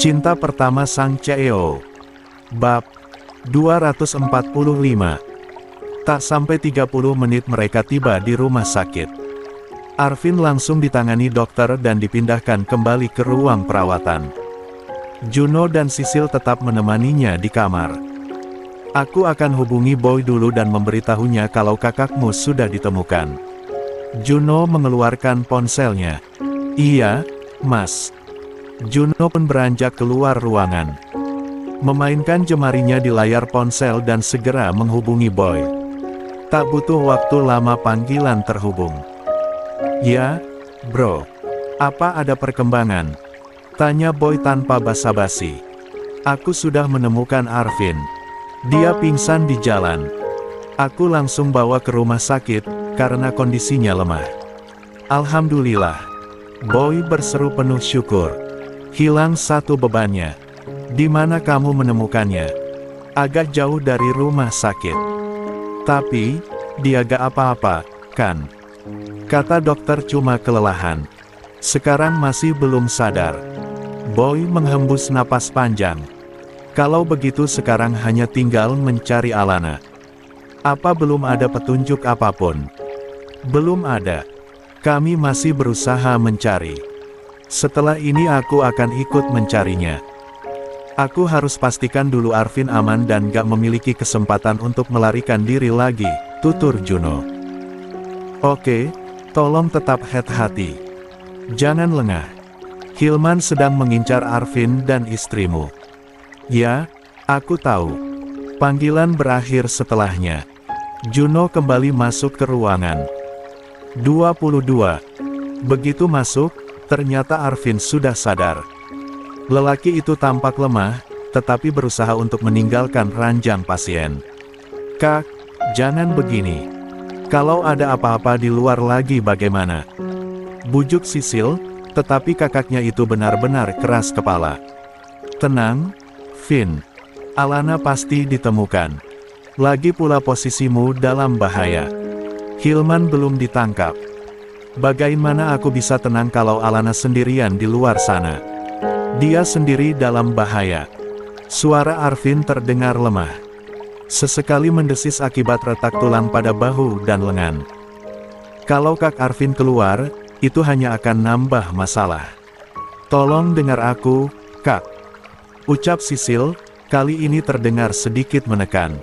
Cinta Pertama Sang CEO. Bab 245. Tak sampai 30 menit mereka tiba di rumah sakit. Arvin langsung ditangani dokter dan dipindahkan kembali ke ruang perawatan. Juno dan Sisil tetap menemaninya di kamar. Aku akan hubungi Boy dulu dan memberitahunya kalau kakakmu sudah ditemukan. Juno mengeluarkan ponselnya. Iya, Mas. Juno pun beranjak keluar ruangan. Memainkan jemarinya di layar ponsel dan segera menghubungi Boy. Tak butuh waktu lama panggilan terhubung. Ya, bro. Apa ada perkembangan? Tanya Boy tanpa basa-basi. Aku sudah menemukan Arvin. Dia pingsan di jalan. Aku langsung bawa ke rumah sakit, karena kondisinya lemah. Alhamdulillah. Boy berseru penuh syukur. Hilang satu bebannya. Di mana kamu menemukannya? Agak jauh dari rumah sakit. Tapi, dia gak apa-apa, kan? Kata dokter cuma kelelahan. Sekarang masih belum sadar. Boy menghembus napas panjang. Kalau begitu sekarang hanya tinggal mencari Alana. Apa belum ada petunjuk apapun? Belum ada. Kami masih berusaha mencari. Setelah ini aku akan ikut mencarinya. Aku harus pastikan dulu Arvin aman dan gak memiliki kesempatan untuk melarikan diri lagi, tutur Juno. Oke, tolong tetap hati-hati. Jangan lengah. Hilman sedang mengincar Arvin dan istrimu. Ya, aku tahu. Panggilan berakhir setelahnya. Juno kembali masuk ke ruangan. 22. Begitu masuk, ternyata Arvin sudah sadar. Lelaki itu tampak lemah, tetapi berusaha untuk meninggalkan ranjang pasien. Kak, jangan begini. Kalau ada apa-apa di luar lagi bagaimana? Bujuk Sisil, tetapi kakaknya itu benar-benar keras kepala. Tenang, Vin. Alana pasti ditemukan. Lagi pula posisimu dalam bahaya. Hilman belum ditangkap. Bagaimana aku bisa tenang kalau Alana sendirian di luar sana? Dia sendiri dalam bahaya. Suara Arvin terdengar lemah. Sesekali mendesis akibat retak tulang pada bahu dan lengan. Kalau Kak Arvin keluar, itu hanya akan nambah masalah. Tolong dengar aku, Kak. Ucap Sisil, kali ini terdengar sedikit menekan.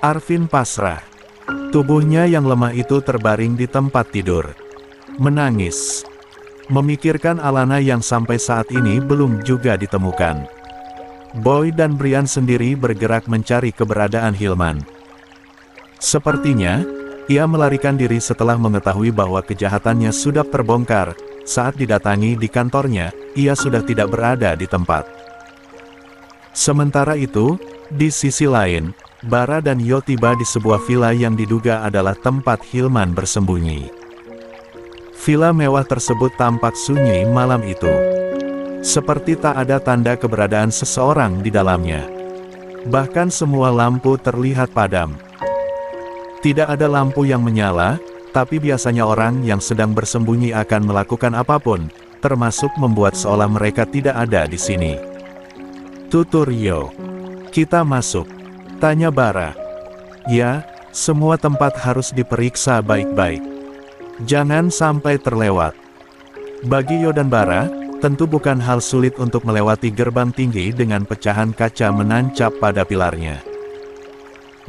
Arvin pasrah. Tubuhnya yang lemah itu terbaring di tempat tidur. Menangis. Memikirkan Alana yang sampai saat ini belum juga ditemukan. Boy dan Brian sendiri bergerak mencari keberadaan Hilman. Sepertinya, ia melarikan diri setelah mengetahui bahwa kejahatannya sudah terbongkar. Saat didatangi di kantornya, ia sudah tidak berada di tempat. Sementara itu, di sisi lain, Bara dan Yo tiba di sebuah villa yang diduga adalah tempat Hilman bersembunyi. Villa mewah tersebut tampak sunyi malam itu. Seperti tak ada tanda keberadaan seseorang di dalamnya. Bahkan semua lampu terlihat padam. Tidak ada lampu yang menyala, tapi biasanya orang yang sedang bersembunyi akan melakukan apapun, termasuk membuat seolah mereka tidak ada di sini. Tutur Yo. Kita masuk. Tanya Bara. Ya, semua tempat harus diperiksa baik-baik. Jangan sampai terlewat. Bagi Yo dan Bara, tentu bukan hal sulit untuk melewati gerbang tinggi dengan pecahan kaca menancap pada pilarnya.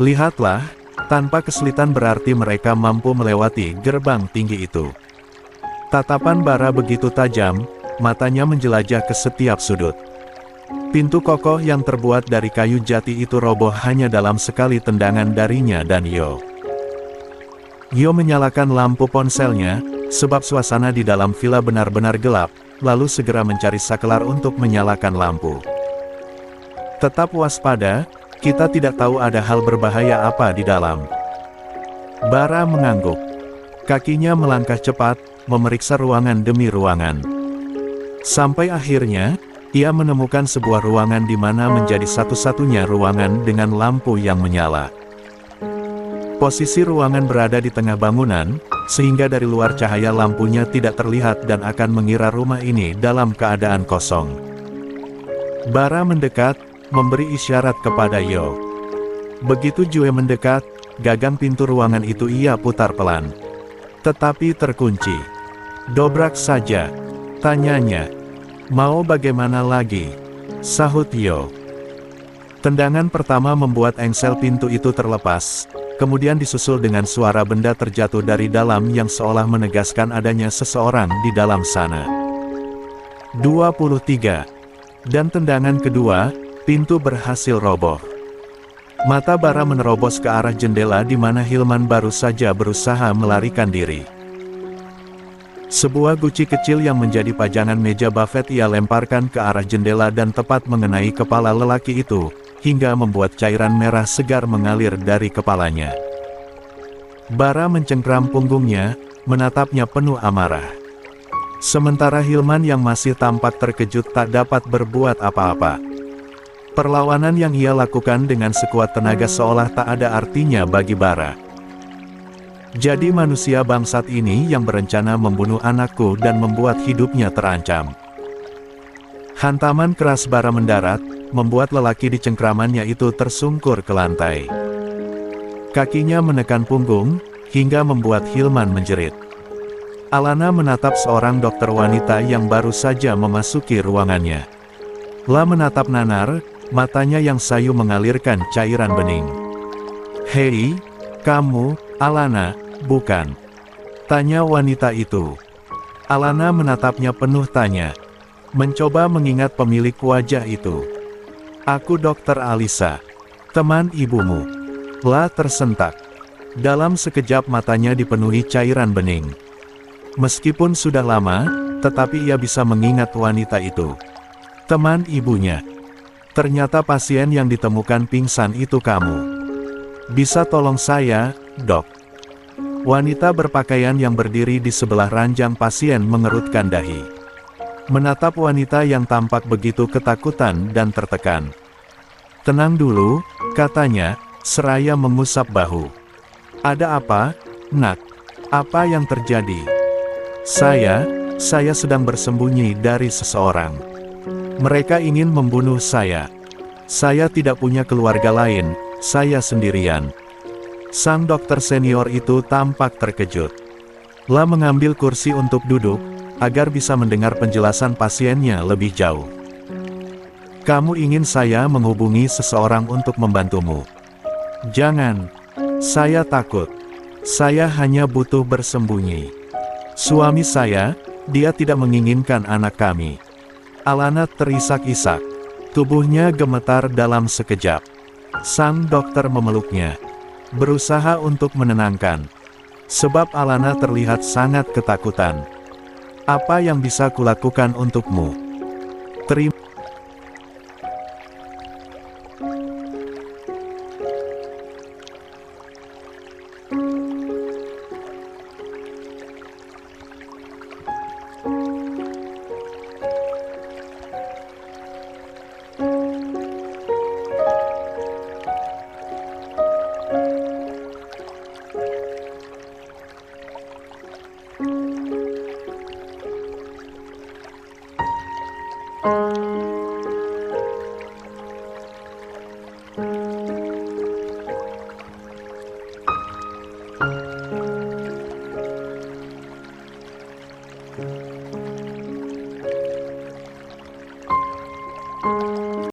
Lihatlah, tanpa kesulitan berarti mereka mampu melewati gerbang tinggi itu. Tatapan Bara begitu tajam, matanya menjelajah ke setiap sudut. Pintu kokoh yang terbuat dari kayu jati itu roboh hanya dalam sekali tendangan darinya dan Yo. Yo menyalakan lampu ponselnya, sebab suasana di dalam villa benar-benar gelap, lalu segera mencari sakelar untuk menyalakan lampu. Tetap waspada, kita tidak tahu ada hal berbahaya apa di dalam. Bara mengangguk. Kakinya melangkah cepat, memeriksa ruangan demi ruangan. Sampai akhirnya, ia menemukan sebuah ruangan di mana menjadi satu-satunya ruangan dengan lampu yang menyala. Posisi ruangan berada di tengah bangunan, sehingga dari luar cahaya lampunya tidak terlihat dan akan mengira rumah ini dalam keadaan kosong. Bara mendekat, memberi isyarat kepada Yo. Begitu Jue mendekat, gagang pintu ruangan itu ia putar pelan. Tetapi terkunci. "Dobrak saja," tanyanya. "Mau bagaimana lagi?" sahut Yo. Tendangan pertama membuat engsel pintu itu terlepas, kemudian disusul dengan suara benda terjatuh dari dalam yang seolah menegaskan adanya seseorang di dalam sana. 23. Dan tendangan kedua, pintu berhasil roboh. Mata Bara menerobos ke arah jendela di mana Hilman baru saja berusaha melarikan diri. Sebuah guci kecil yang menjadi pajangan meja buffet ia lemparkan ke arah jendela dan tepat mengenai kepala lelaki itu, hingga membuat cairan merah segar mengalir dari kepalanya. Bara mencengkram punggungnya, menatapnya penuh amarah. Sementara Hilman yang masih tampak terkejut tak dapat berbuat apa-apa. Perlawanan yang ia lakukan dengan sekuat tenaga seolah tak ada artinya bagi Bara. "Jadi manusia bangsat ini yang berencana membunuh anakku dan membuat hidupnya terancam." Hantaman keras Bara mendarat, membuat lelaki di cengkramannya itu tersungkur ke lantai. Kakinya menekan punggung, hingga membuat Hilman menjerit. Alana menatap seorang dokter wanita yang baru saja memasuki ruangannya. La menatap nanar, matanya yang sayu mengalirkan cairan bening. "Hei, kamu, Alana, bukan?" tanya wanita itu. Alana menatapnya penuh tanya. Mencoba mengingat pemilik wajah itu. "Aku Dokter Alisa, teman ibumu." La tersentak. Dalam sekejap matanya dipenuhi cairan bening. Meskipun sudah lama, tetapi ia bisa mengingat wanita itu. Teman ibunya. "Ternyata pasien yang ditemukan pingsan itu kamu. Bisa tolong saya, Dok?" Wanita berpakaian yang berdiri di sebelah ranjang pasien mengerutkan dahi. Menatap wanita yang tampak begitu ketakutan dan tertekan. "Tenang dulu," katanya, seraya mengusap bahu. "Ada apa, Nak? Apa yang terjadi?" Saya sedang bersembunyi dari seseorang. Mereka ingin membunuh saya. Saya tidak punya keluarga lain, saya sendirian." Sang dokter senior itu tampak terkejut. La mengambil kursi untuk duduk, agar bisa mendengar penjelasan pasiennya lebih jauh. "Kamu ingin saya menghubungi seseorang untuk membantumu?" "Jangan. Saya takut. Saya hanya butuh bersembunyi. Suami saya, dia tidak menginginkan anak kami." Alana terisak-isak. Tubuhnya gemetar dalam sekejap. Sang dokter memeluknya, berusaha untuk menenangkan. Sebab Alana terlihat sangat ketakutan. "Apa yang bisa kulakukan untukmu?"